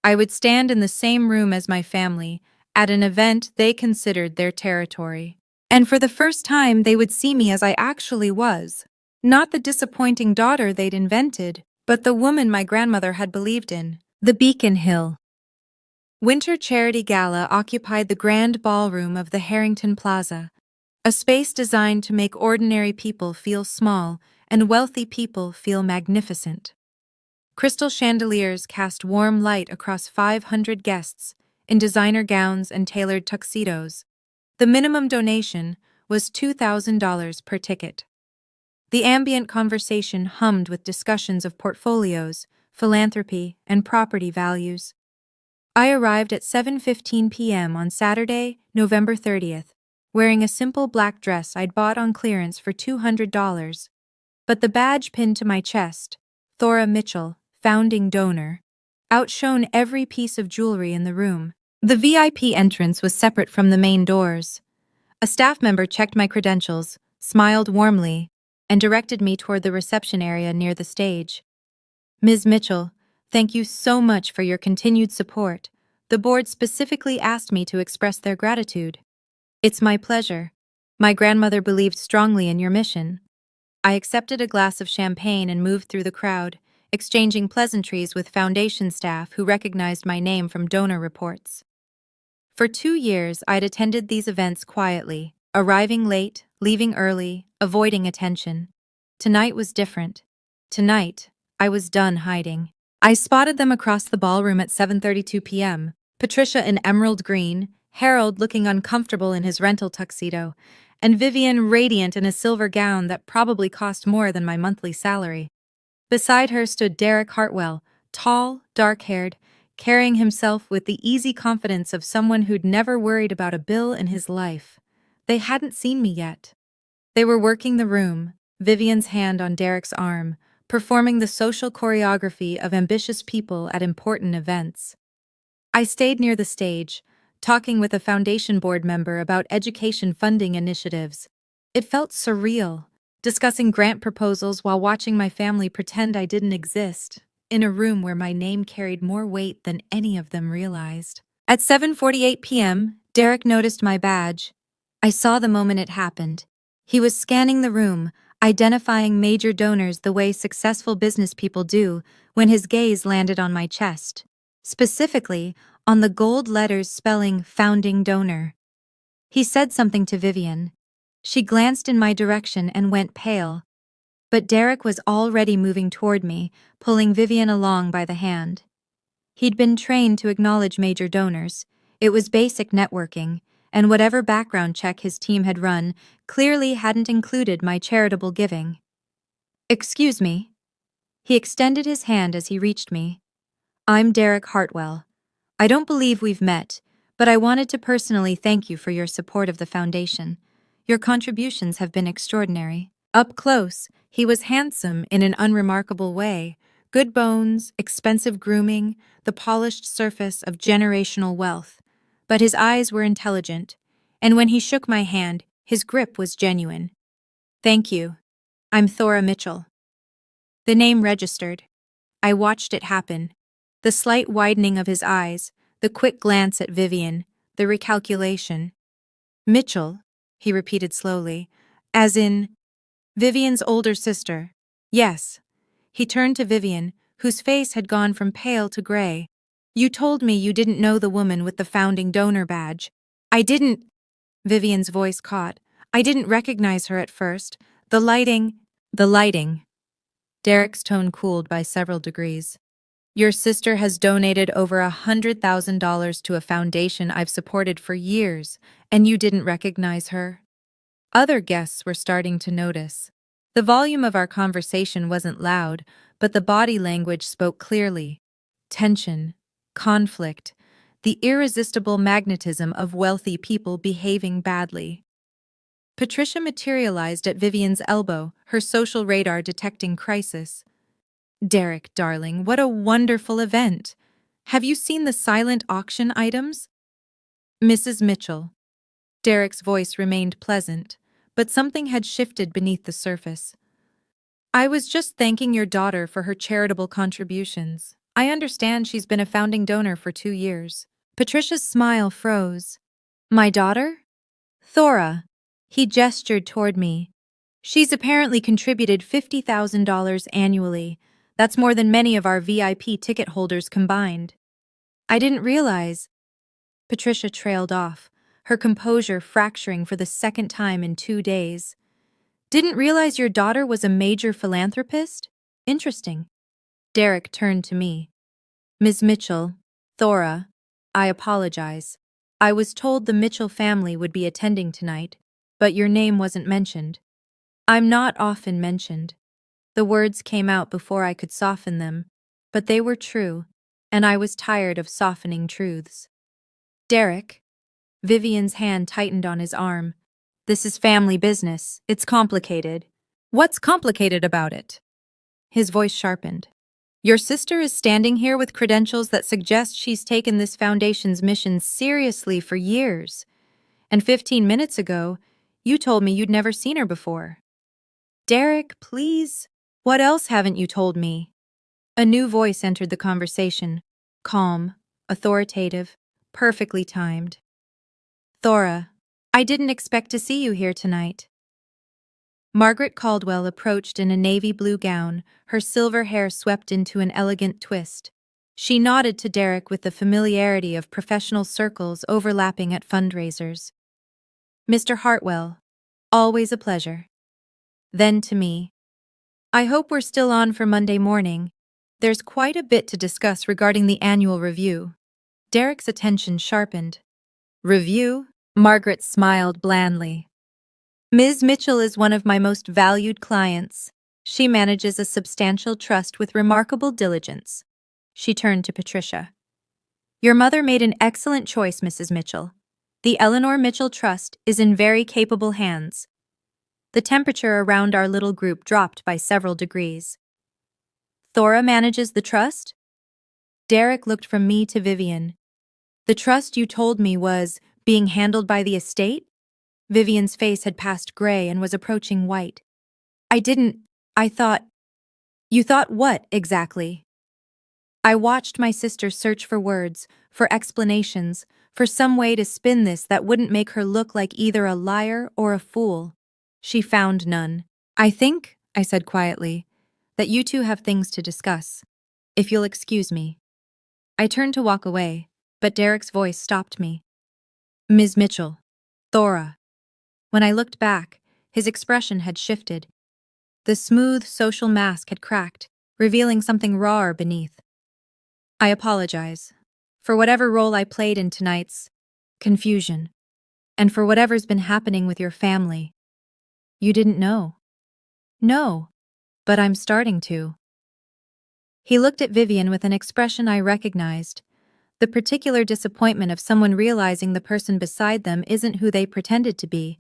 I would stand in the same room as my family, at an event they considered their territory. And for the first time, they would see me as I actually was. Not the disappointing daughter they'd invented, but the woman my grandmother had believed in. The Beacon Hill. Winter Charity Gala occupied the grand ballroom of the Harrington Plaza, a space designed to make ordinary people feel small and wealthy people feel magnificent. Crystal chandeliers cast warm light across 500 guests in designer gowns and tailored tuxedos. The minimum donation was $2,000 per ticket. The ambient conversation hummed with discussions of portfolios, philanthropy, and property values. I arrived at 7:15 p.m. on Saturday, November 30th, wearing a simple black dress I'd bought on clearance for $200. But the badge pinned to my chest, Thora Mitchell, founding donor, outshone every piece of jewelry in the room. The VIP entrance was separate from the main doors. A staff member checked my credentials, smiled warmly, and directed me toward the reception area near the stage. Ms. Mitchell, thank you so much for your continued support. The board specifically asked me to express their gratitude. It's my pleasure. My grandmother believed strongly in your mission. I accepted a glass of champagne and moved through the crowd, exchanging pleasantries with foundation staff who recognized my name from donor reports. For 2 years, I'd attended these events quietly, arriving late, leaving early, avoiding attention. Tonight was different. Tonight, I was done hiding. I spotted them across the ballroom at 7:32 p.m., Patricia in emerald green, Harold looking uncomfortable in his rental tuxedo, and Vivian radiant in a silver gown that probably cost more than my monthly salary. Beside her stood Derek Hartwell, tall, dark-haired, carrying himself with the easy confidence of someone who'd never worried about a bill in his life. They hadn't seen me yet. They were working the room, Vivian's hand on Derek's arm, performing the social choreography of ambitious people at important events. I stayed near the stage, talking with a foundation board member about education funding initiatives. It felt surreal, discussing grant proposals while watching my family pretend I didn't exist, in a room where my name carried more weight than any of them realized. At 7:48 p.m., Derek noticed my badge. I saw the moment it happened. He was scanning the room, identifying major donors the way successful business people do when his gaze landed on my chest, specifically on the gold letters spelling founding donor. He said something to Vivian. She glanced in my direction and went pale. But Derek was already moving toward me, pulling Vivian along by the hand. He'd been trained to acknowledge major donors. It was basic networking, and whatever background check his team had run clearly hadn't included my charitable giving. "Excuse me." He extended his hand as he reached me. "I'm Derek Hartwell. I don't believe we've met, but I wanted to personally thank you for your support of the foundation. Your contributions have been extraordinary." Up close, he was handsome in an unremarkable way. Good bones, expensive grooming, the polished surface of generational wealth. But his eyes were intelligent, and when he shook my hand, his grip was genuine. "Thank you. I'm Thora Mitchell." The name registered. I watched it happen. The slight widening of his eyes, the quick glance at Vivian, the recalculation. "Mitchell," he repeated slowly, "as in Vivian's older sister." "Yes." He turned to Vivian, whose face had gone from pale to gray. "You told me you didn't know the woman with the founding donor badge." "I didn't," Vivian's voice caught. "I didn't recognize her at first. The lighting." "The lighting." Derek's tone cooled by several degrees. "Your sister has donated over $100,000 to a foundation I've supported for years, and you didn't recognize her?" Other guests were starting to notice. The volume of our conversation wasn't loud, but the body language spoke clearly. Tension, conflict, the irresistible magnetism of wealthy people behaving badly. Patricia materialized at Vivian's elbow, her social radar detecting crisis. "Derek, darling, what a wonderful event! Have you seen the silent auction items?" "Mrs. Mitchell." Derek's voice remained pleasant, but something had shifted beneath the surface. "I was just thanking your daughter for her charitable contributions. I understand she's been a founding donor for 2 years." Patricia's smile froze. "My daughter?" "Thora." He gestured toward me. "She's apparently contributed $50,000 annually. That's more than many of our VIP ticket holders combined." "I didn't realize." Patricia trailed off, her composure fracturing for the second time in 2 days. "Didn't realize your daughter was a major philanthropist? Interesting." Derek turned to me. "Ms. Mitchell, Thora, I apologize. I was told the Mitchell family would be attending tonight, but your name wasn't mentioned." "I'm not often mentioned." The words came out before I could soften them, but they were true, and I was tired of softening truths. "Derek." Vivian's hand tightened on his arm. "This is family business. It's complicated." "What's complicated about it?" His voice sharpened. "Your sister is standing here with credentials that suggest she's taken this foundation's mission seriously for years. And 15 minutes ago, you told me you'd never seen her before." "Derek, please. What else haven't you told me?" A new voice entered the conversation, calm, authoritative, perfectly timed. "Thora, I didn't expect to see you here tonight." Margaret Caldwell approached in a navy blue gown, her silver hair swept into an elegant twist. She nodded to Derek with the familiarity of professional circles overlapping at fundraisers. "Mr. Hartwell, always a pleasure." Then to me, "I hope we're still on for Monday morning. There's quite a bit to discuss regarding the annual review." Derek's attention sharpened. "Review?" Margaret smiled blandly. "Ms. Mitchell is one of my most valued clients. She manages a substantial trust with remarkable diligence." She turned to Patricia. "Your mother made an excellent choice, Mrs. Mitchell. The Eleanor Mitchell Trust is in very capable hands." The temperature around our little group dropped by several degrees. "Thora manages the trust?" Derek looked from me to Vivian. "The trust you told me was being handled by the estate?" Vivian's face had passed gray and was approaching white. I thought." "You thought what, exactly?" I watched my sister search for words, for explanations, for some way to spin this that wouldn't make her look like either a liar or a fool. She found none. "I think," I said quietly, "that you two have things to discuss. If you'll excuse me." I turned to walk away, but Derek's voice stopped me. "Ms. Mitchell. Thora." When I looked back, his expression had shifted. The smooth social mask had cracked, revealing something rawer beneath. "I apologize for whatever role I played in tonight's confusion, and for whatever's been happening with your family. You didn't know. No, but I'm starting to. He looked at Vivian with an expression I recognized, the particular disappointment of someone realizing the person beside them isn't who they pretended to be.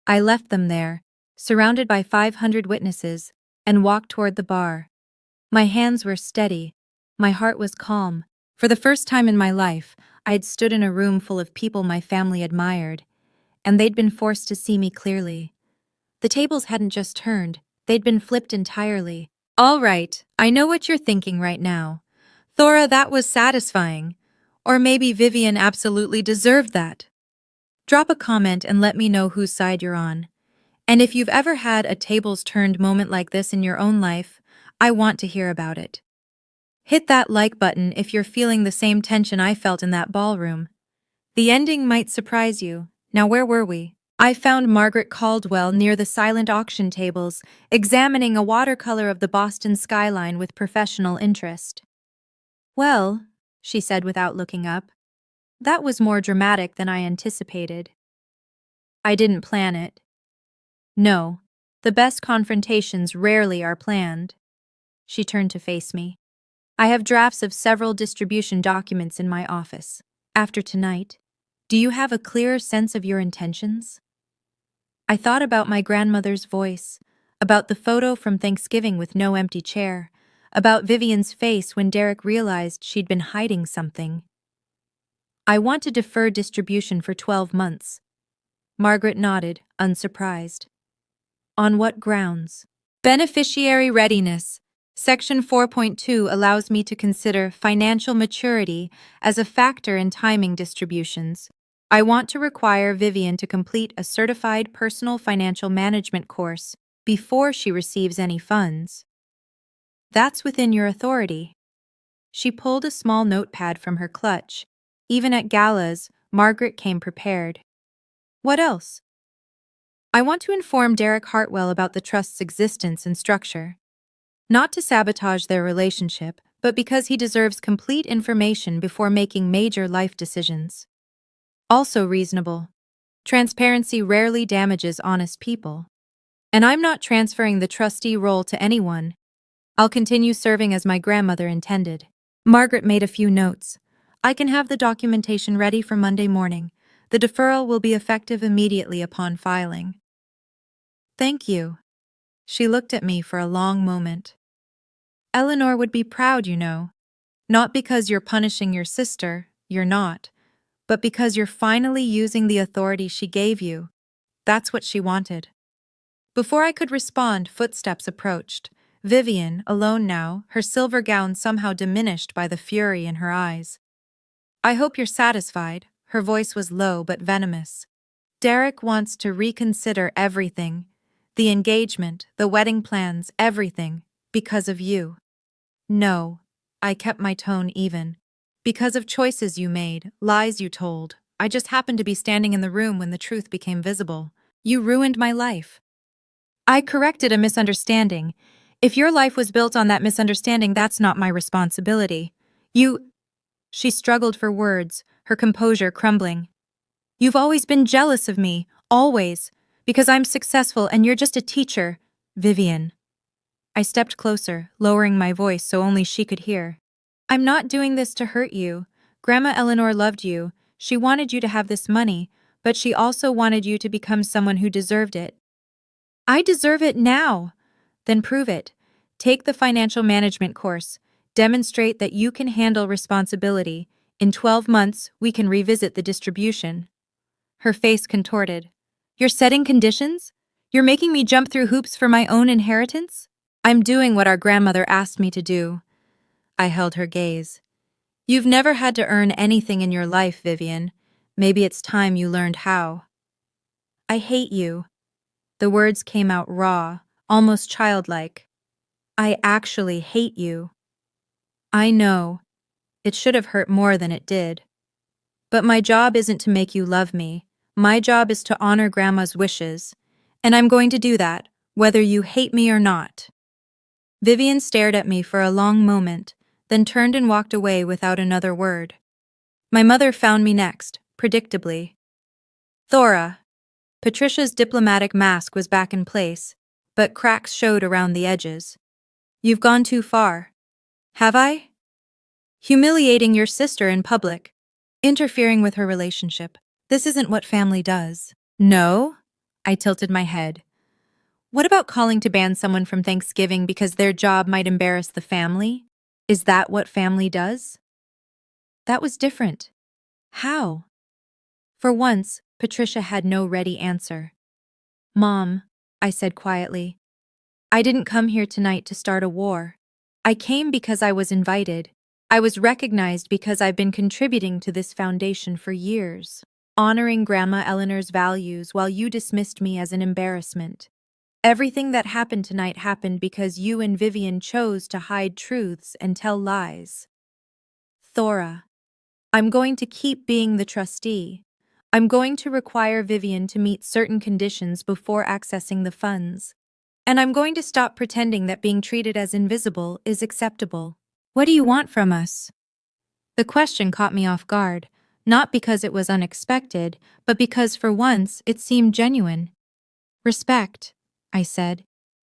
I left them there, surrounded by 500 witnesses, and walked toward the bar. My hands were steady. My heart was calm. For the first time in my life, I'd stood in a room full of people my family admired, and they'd been forced to see me clearly. The tables hadn't just turned, they'd been flipped entirely. All right, I know what you're thinking right now. Thora, that was satisfying. Or maybe Vivian absolutely deserved that. Drop a comment and let me know whose side you're on. And if you've ever had a tables-turned moment like this in your own life, I want to hear about it. Hit that like button if you're feeling the same tension I felt in that ballroom. The ending might surprise you. Now, where were we? I found Margaret Caldwell near the silent auction tables, examining a watercolor of the Boston skyline with professional interest. Well, she said without looking up, that was more dramatic than I anticipated. I didn't plan it. No, the best confrontations rarely are planned. She turned to face me. I have drafts of several distribution documents in my office. After tonight, do you have a clearer sense of your intentions? I thought about my grandmother's voice, about the photo from Thanksgiving with no empty chair, about Vivian's face when Derek realized she'd been hiding something. I want to defer distribution for 12 months. Margaret nodded, unsurprised. On what grounds? Beneficiary readiness. Section 4.2 allows me to consider financial maturity as a factor in timing distributions. I want to require Vivian to complete a certified personal financial management course before she receives any funds. That's within your authority. She pulled a small notepad from her clutch. Even at galas, Margaret came prepared. What else? I want to inform Derek Hartwell about the trust's existence and structure. Not to sabotage their relationship, but because he deserves complete information before making major life decisions. Also reasonable. Transparency rarely damages honest people. And I'm not transferring the trustee role to anyone. I'll continue serving as my grandmother intended. Margaret made a few notes. I can have the documentation ready for Monday morning. The deferral will be effective immediately upon filing. Thank you. She looked at me for a long moment. Eleanor would be proud, you know. Not because you're punishing your sister, you're not, but because you're finally using the authority she gave you. That's what she wanted. Before I could respond, footsteps approached. Vivian, alone now, her silver gown somehow diminished by the fury in her eyes. I hope you're satisfied. Her voice was low but venomous. Derek wants to reconsider everything. The engagement, the wedding plans, everything. Because of you. No. I kept my tone even. Because of choices you made, lies you told. I just happened to be standing in the room when the truth became visible. You ruined my life. I corrected a misunderstanding. If your life was built on that misunderstanding, that's not my responsibility. She struggled for words, her composure crumbling. You've always been jealous of me, always, because I'm successful and you're just a teacher, Vivian. I stepped closer, lowering my voice so only she could hear. I'm not doing this to hurt you. Grandma Eleanor loved you. She wanted you to have this money, but she also wanted you to become someone who deserved it. I deserve it now. Then prove it. Take the financial management course. Demonstrate that you can handle responsibility. In 12 months, we can revisit the distribution. Her face contorted. You're setting conditions? You're making me jump through hoops for my own inheritance? I'm doing what our grandmother asked me to do. I held her gaze. You've never had to earn anything in your life, Vivian. Maybe it's time you learned how. I hate you. The words came out raw, almost childlike. I actually hate you. I know. It should have hurt more than it did. But my job isn't to make you love me. My job is to honor Grandma's wishes. And I'm going to do that, whether you hate me or not. Vivian stared at me for a long moment, then turned and walked away without another word. My mother found me next, predictably. Thora. Patricia's diplomatic mask was back in place, but cracks showed around the edges. You've gone too far. Have I? Humiliating your sister in public. Interfering with her relationship. This isn't what family does. No? I tilted my head. What about calling to ban someone from Thanksgiving because their job might embarrass the family? Is that what family does? That was different. How? For once, Patricia had no ready answer. Mom, I said quietly, I didn't come here tonight to start a war. I came because I was invited. I was recognized because I've been contributing to this foundation for years, honoring Grandma Eleanor's values while you dismissed me as an embarrassment. Everything that happened tonight happened because you and Vivian chose to hide truths and tell lies. Thora, I'm going to keep being the trustee. I'm going to require Vivian to meet certain conditions before accessing the funds. And I'm going to stop pretending that being treated as invisible is acceptable. What do you want from us? The question caught me off guard, not because it was unexpected, but because for once it seemed genuine. Respect, I said.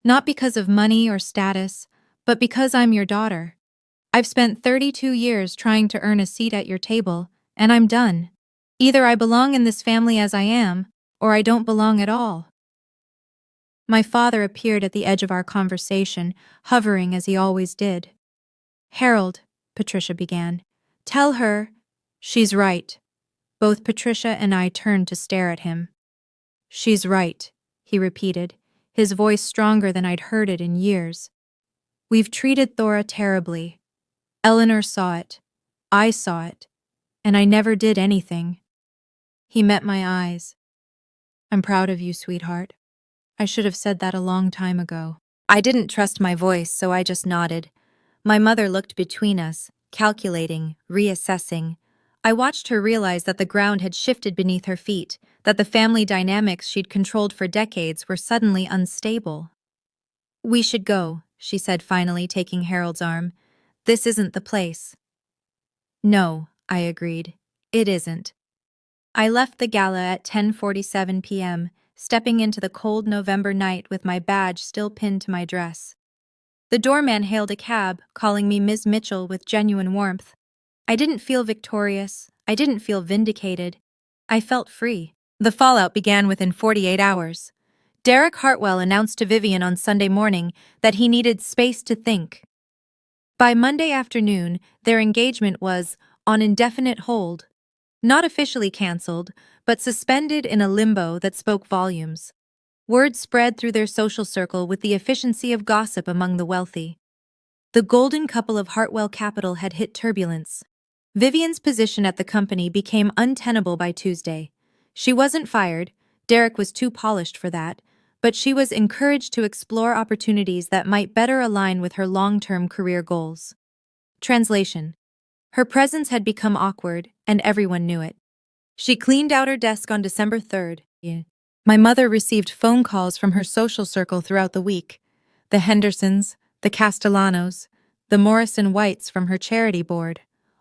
Not because of money or status, but because I'm your daughter. I've spent 32 years trying to earn a seat at your table, and I'm done. Either I belong in this family as I am, or I don't belong at all. My father appeared at the edge of our conversation, hovering as he always did. Harold, Patricia began, tell her. She's right. Both Patricia and I turned to stare at him. She's right, he repeated, his voice stronger than I'd heard it in years. We've treated Thora terribly. Eleanor saw it. I saw it. And I never did anything. He met my eyes. I'm proud of you, sweetheart. I should have said that a long time ago. I didn't trust my voice, so I just nodded. My mother looked between us, calculating, reassessing. I watched her realize that the ground had shifted beneath her feet, that the family dynamics she'd controlled for decades were suddenly unstable. We should go, she said finally, taking Harold's arm. This isn't the place. No, I agreed. It isn't. I left the gala at 10:47 p.m., stepping into the cold November night with my badge still pinned to my dress. The doorman hailed a cab, calling me Ms. Mitchell with genuine warmth. I didn't feel victorious. I didn't feel vindicated. I felt free. The fallout began within 48 hours. Derek Hartwell announced to Vivian on Sunday morning that he needed space to think. By Monday afternoon, their engagement was on indefinite hold. Not officially canceled, but suspended in a limbo that spoke volumes. Word spread through their social circle with the efficiency of gossip among the wealthy. The golden couple of Hartwell Capital had hit turbulence. Vivian's position at the company became untenable by Tuesday. She wasn't fired, Derek was too polished for that, but she was encouraged to explore opportunities that might better align with her long-term career goals. Translation. Her presence had become awkward, and everyone knew it. She cleaned out her desk on December 3rd. My mother received phone calls from her social circle throughout the week. The Hendersons, the Castellanos, the Morrison Whites from her charity board,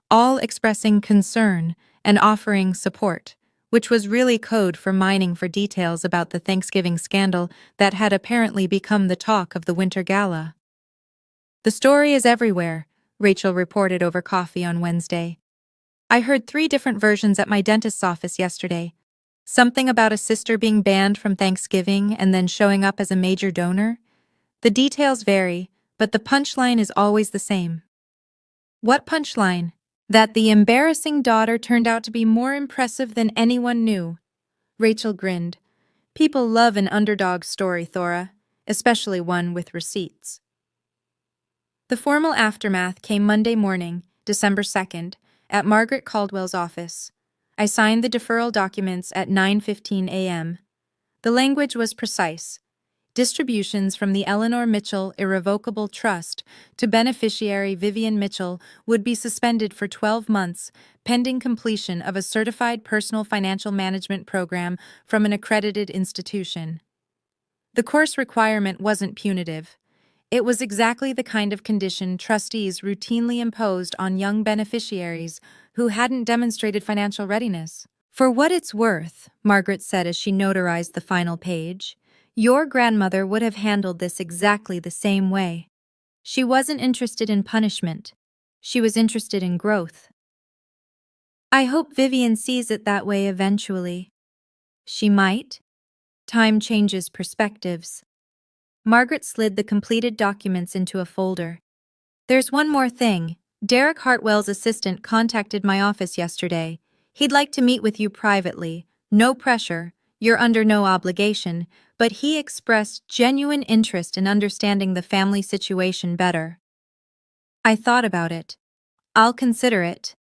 all expressing concern and offering support, which was really code for mining for details about the Thanksgiving scandal that had apparently become the talk of the Winter Gala. The story is everywhere, Rachel reported over coffee on Wednesday. I heard 3 different versions at my dentist's office yesterday. Something about a sister being banned from Thanksgiving and then showing up as a major donor. The details vary, but the punchline is always the same. What punchline? That the embarrassing daughter turned out to be more impressive than anyone knew. Rachel grinned. People love an underdog story, Thora, especially one with receipts. The formal aftermath came Monday morning, December 2nd, at Margaret Caldwell's office. I signed the deferral documents at 9:15 a.m. The language was precise. Distributions from the Eleanor Mitchell Irrevocable Trust to beneficiary Vivian Mitchell would be suspended for 12 months, pending completion of a certified personal financial management program from an accredited institution. The course requirement wasn't punitive. It was exactly the kind of condition trustees routinely imposed on young beneficiaries who hadn't demonstrated financial readiness. For what it's worth, Margaret said as she notarized the final page, your grandmother would have handled this exactly the same way. She wasn't interested in punishment. She was interested in growth. I hope Vivian sees it that way eventually. She might. Time changes perspectives. Margaret slid the completed documents into a folder. There's one more thing. Derek Hartwell's assistant contacted my office yesterday. He'd like to meet with you privately. No pressure. You're under no obligation, but he expressed genuine interest in understanding the family situation better. I thought about it. I'll consider it.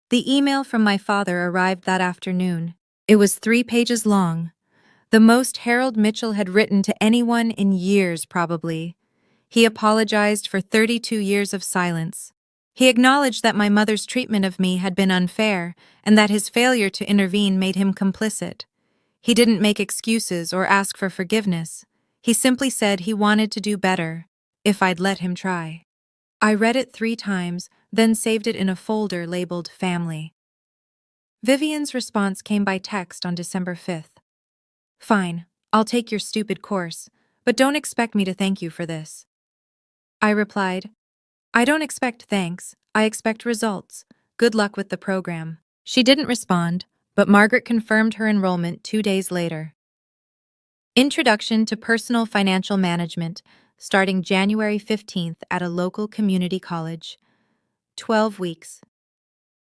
The email from my father arrived that afternoon. It was 3 pages long. The most Harold Mitchell had written to anyone in years, probably. He apologized for 32 years of silence. He acknowledged that my mother's treatment of me had been unfair and that his failure to intervene made him complicit. He didn't make excuses or ask for forgiveness. He simply said he wanted to do better, if I'd let him try. I read it 3 times, then saved it in a folder labeled Family. Vivian's response came by text on December 5th. Fine, I'll take your stupid course, but don't expect me to thank you for this. I replied, I don't expect thanks, I expect results. Good luck with the program. She didn't respond, but Margaret confirmed her enrollment 2 days later. Introduction to Personal Financial Management, starting January 15th at a local community college. 12 weeks.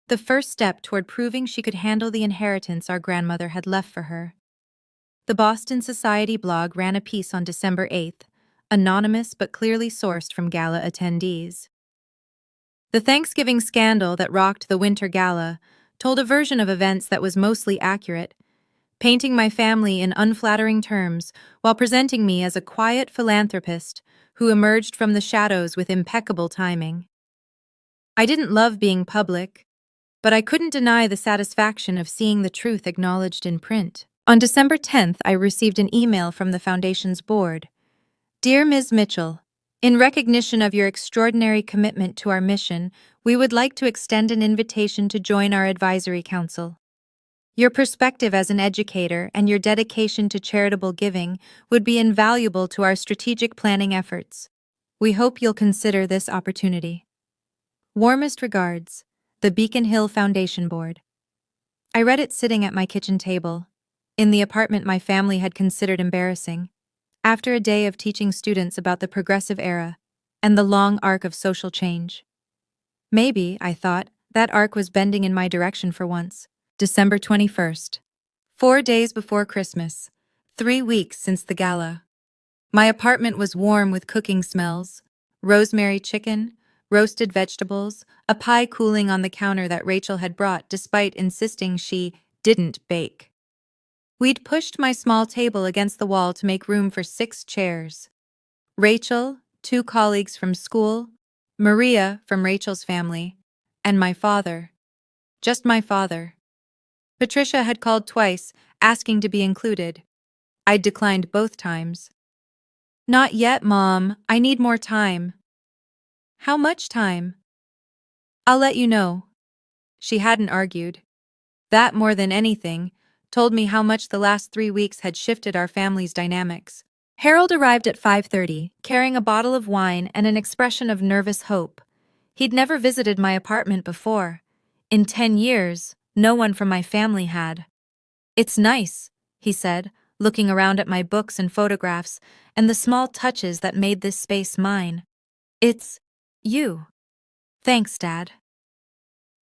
The first step toward proving she could handle the inheritance our grandmother had left for her. The Boston Society blog ran a piece on December 8th, anonymous but clearly sourced from gala attendees. The Thanksgiving scandal that rocked the Winter Gala told a version of events that was mostly accurate, painting my family in unflattering terms while presenting me as a quiet philanthropist who emerged from the shadows with impeccable timing. I didn't love being public, but I couldn't deny the satisfaction of seeing the truth acknowledged in print. On December 10th, I received an email from the Foundation's board. Dear Ms. Mitchell, in recognition of your extraordinary commitment to our mission, we would like to extend an invitation to join our advisory council. Your perspective as an educator and your dedication to charitable giving would be invaluable to our strategic planning efforts. We hope you'll consider this opportunity. Warmest regards, the Beacon Hill Foundation Board. I read it sitting at my kitchen table, in the apartment my family had considered embarrassing, after a day of teaching students about the progressive era and the long arc of social change. Maybe, I thought, that arc was bending in my direction for once. December 21st. 4 days before Christmas. 3 weeks since the gala. My apartment was warm with cooking smells, rosemary chicken, roasted vegetables, a pie cooling on the counter that Rachel had brought despite insisting she didn't bake. We'd pushed my small table against the wall to make room for 6 chairs. Rachel, 2 colleagues from school, Maria from Rachel's family, and my father. Just my father. Patricia had called twice, asking to be included. I'd declined both times. Not yet, Mom. I need more time. How much time? I'll let you know. She hadn't argued. That, more than anything, told me how much the last 3 weeks had shifted our family's dynamics. Harold arrived at 5:30, carrying a bottle of wine and an expression of nervous hope. He'd never visited my apartment before. In 10 years, no one from my family had. It's nice, he said, looking around at my books and photographs and the small touches that made this space mine. It's you. Thanks, Dad.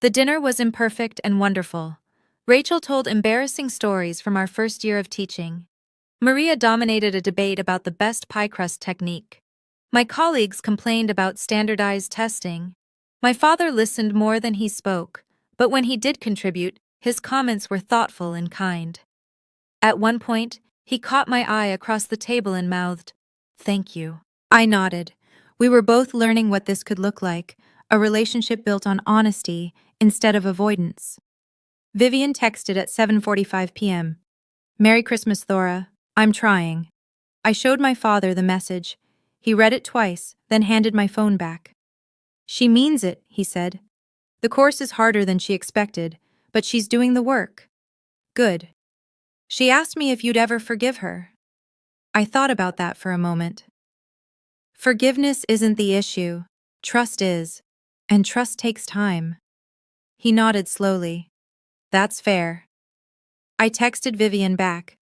The dinner was imperfect and wonderful. Rachel told embarrassing stories from our first year of teaching. Maria dominated a debate about the best pie crust technique. My colleagues complained about standardized testing. My father listened more than he spoke, but when he did contribute, his comments were thoughtful and kind. At one point, he caught my eye across the table and mouthed, "Thank you." I nodded. We were both learning what this could look like, a relationship built on honesty instead of avoidance. Vivian texted at 7:45 p.m. "Merry Christmas, Thora. I'm trying." I showed my father the message. He read it twice, then handed my phone back. "She means it," he said. "The course is harder than she expected, but she's doing the work." Good. She asked me if you'd ever forgive her. I thought about that for a moment. Forgiveness isn't the issue. Trust is. And trust takes time. He nodded slowly. That's fair. I texted Vivian back.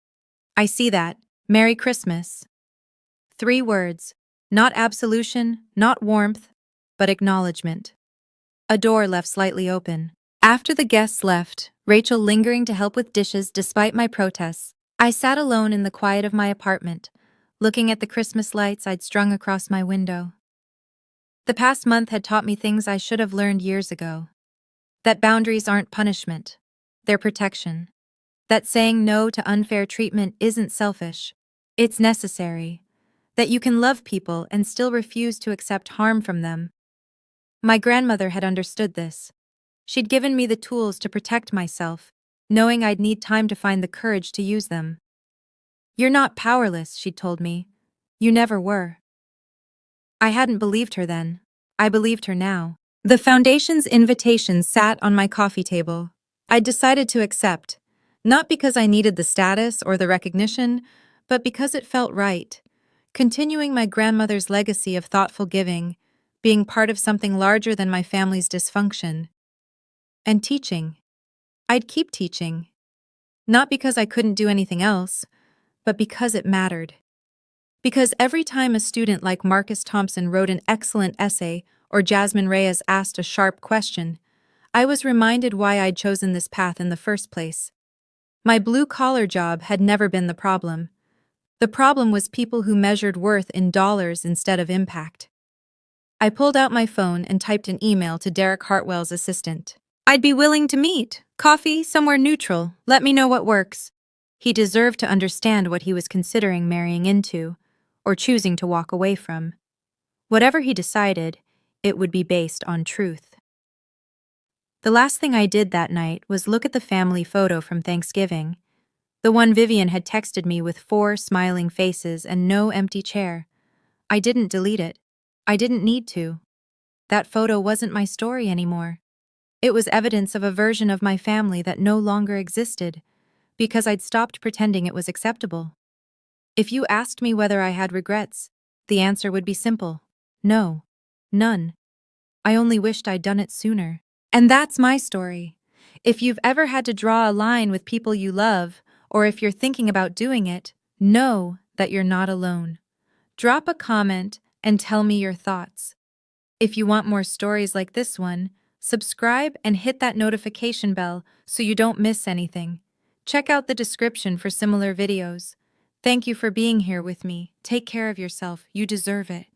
I see that. Merry Christmas. 3 words. Not absolution, not warmth, but acknowledgement. A door left slightly open. After the guests left, Rachel lingering to help with dishes despite my protests, I sat alone in the quiet of my apartment, looking at the Christmas lights I'd strung across my window. The past month had taught me things I should have learned years ago. That boundaries aren't punishment, they're protection. That saying no to unfair treatment isn't selfish, it's necessary. That you can love people and still refuse to accept harm from them. My grandmother had understood this. She'd given me the tools to protect myself, knowing I'd need time to find the courage to use them. You're not powerless, she'd told me. You never were. I hadn't believed her then. I believed her now. The foundation's invitation sat on my coffee table. I'd decided to accept, not because I needed the status or the recognition, but because it felt right. Continuing my grandmother's legacy of thoughtful giving, being part of something larger than my family's dysfunction. And teaching. I'd keep teaching. Not because I couldn't do anything else, but because it mattered. Because every time a student like Marcus Thompson wrote an excellent essay or Jasmine Reyes asked a sharp question, I was reminded why I'd chosen this path in the first place. My blue-collar job had never been the problem. The problem was people who measured worth in dollars instead of impact. I pulled out my phone and typed an email to Derek Hartwell's assistant. I'd be willing to meet. Coffee, somewhere neutral. Let me know what works. He deserved to understand what he was considering marrying into, or choosing to walk away from. Whatever he decided, it would be based on truth. The last thing I did that night was look at the family photo from Thanksgiving. The one Vivian had texted me with 4 smiling faces and no empty chair. I didn't delete it. I didn't need to. That photo wasn't my story anymore. It was evidence of a version of my family that no longer existed, because I'd stopped pretending it was acceptable. If you asked me whether I had regrets, the answer would be simple. No. None. I only wished I'd done it sooner. And that's my story. If you've ever had to draw a line with people you love, or if you're thinking about doing it, know that you're not alone. Drop a comment and tell me your thoughts. If you want more stories like this one, subscribe and hit that notification bell so you don't miss anything. Check out the description for similar videos. Thank you for being here with me. Take care of yourself. You deserve it.